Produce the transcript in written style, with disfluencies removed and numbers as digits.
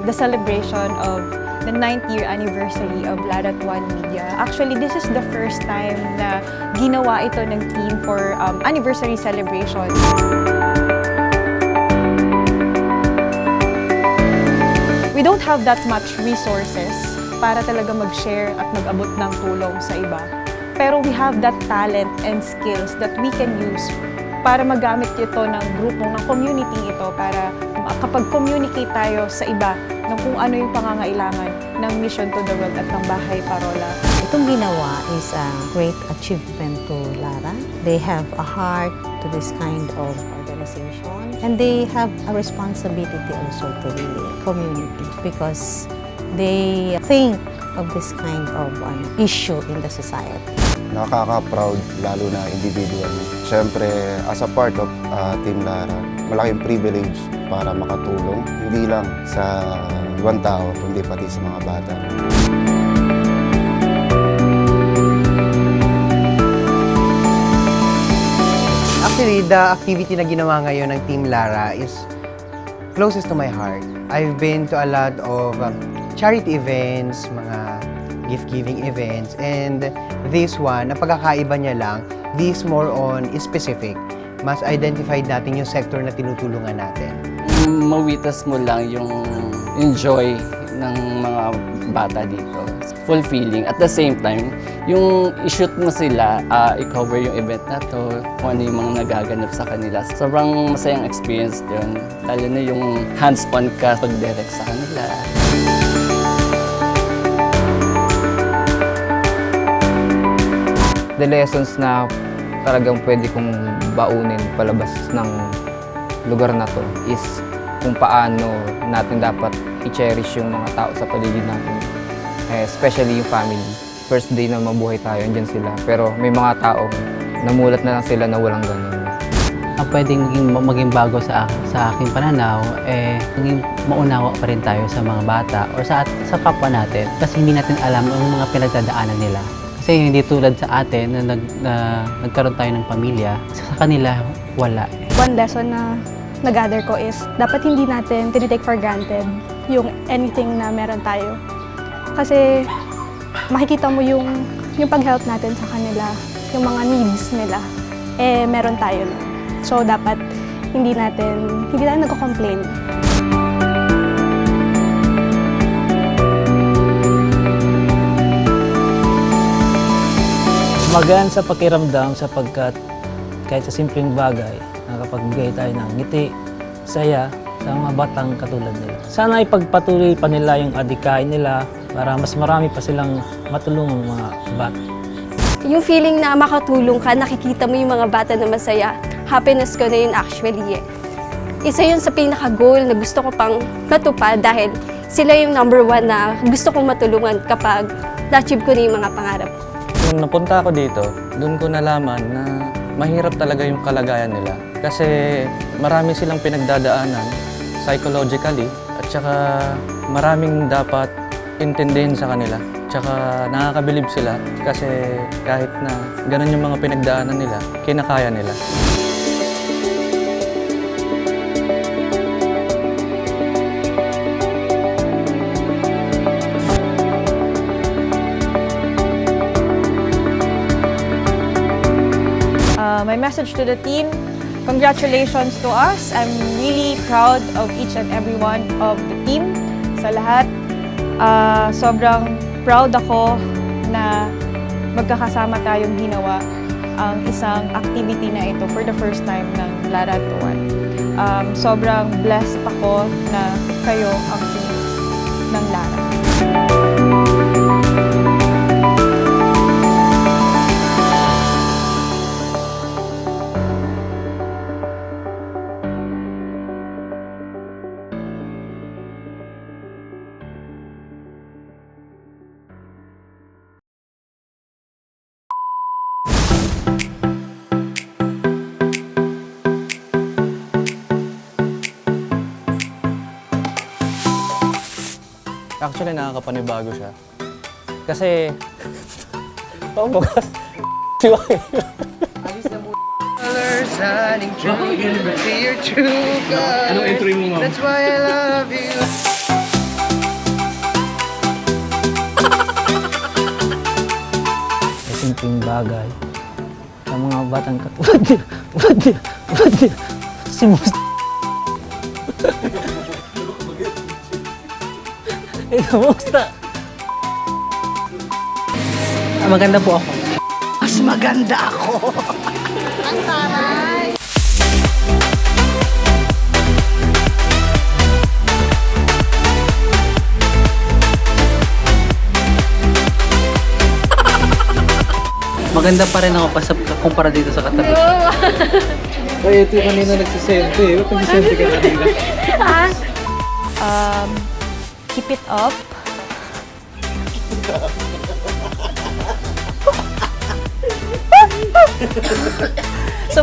the celebration of the 9th year anniversary of Lara at One Media. Actually, this is the first time na ginawa ito ng team for anniversary celebration. We don't have that much resources para talaga mag-share at mag-abot ng tulong sa iba. Pero we have that talent and skills that we can use para magamit ito ng grupo, ng community ito para makapag-communicate tayo sa iba ng kung ano yung pangangailangan ng Mission to the World at ng Bahay Parola. Itong ginawa is a great achievement to Lara. They have a heart to this kind of organization and they have a responsibility also to the community because they think of this kind of issue in the society. Nakaka-proud lalo na individual. Siyempre, as a part of Team Lara, malaking privilege para makatulong, hindi lang sa ibang tao, kundi pati sa mga bata. Actually, the activity na ginawa ngayon ng Team Lara is closest to my heart. I've been to a lot of charity events, mga gift-giving events, and this one, ang pagkakaiba niya lang, this more on specific. Mas identified natin yung sector na tinutulungan natin. Mawitas mo lang yung joy ng mga bata dito. Fulfilling. At the same time, yung i-shoot mo sila, i-cover yung event na to, kung ano yung mga nagaganap sa kanila. Sobrang masayang experience yun. Lalo na yung hands-on ka pag-direct sa kanila. The lessons na talagang pwede kong baunin palabas ng lugar na to is kung paano natin dapat i-cherish yung mga tao sa paligid natin. Especially yung family. First day na mabuhay tayo, andyan sila. Pero may mga tao, namulat na lang sila na walang ganun. Ang pwedeng maging bago sa aking pananaw, maging maunawa pa rin tayo sa mga bata o sa kapwa natin. Kasi hindi natin alam ang mga pinagdadaanan nila. Kasi hindi tulad sa atin na nagkaroon tayo ng pamilya, sa kanila wala. One lesson na nag-gather ko is dapat hindi natin tinitake for granted yung anything na meron tayo. Kasi makikita mo yung pag-help natin sa kanila, yung mga needs nila, meron tayo. So dapat hindi tayo nagko-complain. Magaan sa pakiramdam sapagkat kahit sa simpleng bagay, nakapagbigay tayo ng ngiti, saya sa mga batang katulad nila. Sana ipagpatuloy pa nila yung adhikain nila para mas marami pa silang matulungang mga bata. Yung feeling na makatulong ka, nakikita mo yung mga bata na masaya, happiness ko na yun actually. Isa yun sa pinaka-goal na gusto ko pang matupad dahil sila yung number one na gusto kong matulungan kapag na-achieve ko na yung mga pangarap ko. Nung napunta ako dito, doon ko nalaman na mahirap talaga yung kalagayan nila. Kasi marami silang pinagdadaanan psychologically at saka maraming dapat intindihin sa kanila. Tsaka nakakabilib sila kasi kahit na ganun yung mga pinagdaanan nila, kinakaya nila. My message to the team, congratulations to us. I'm really proud of each and every one of the team. Sa lahat, sobrang proud ako na magkakasama tayong ginawa ang isang activity na ito for the first time ng Lara at One. Sobrang blessed ako na kayo ang team ng Lara. Actually, nakakapanibago siya. Kasi, oh my God. Colors shining through you, see your true colors. Anong entry mo, ma'am? That's why I love you. simpleng bagay. Sa mga batang katulad nila. Si Mus... Ito, Musta. Maganda po ako. Maganda pa rin ako kumpara dito sa katabi. Ay, ito kanina nagsisente. Ba't nagsisente ka kanina? Keep it up. So,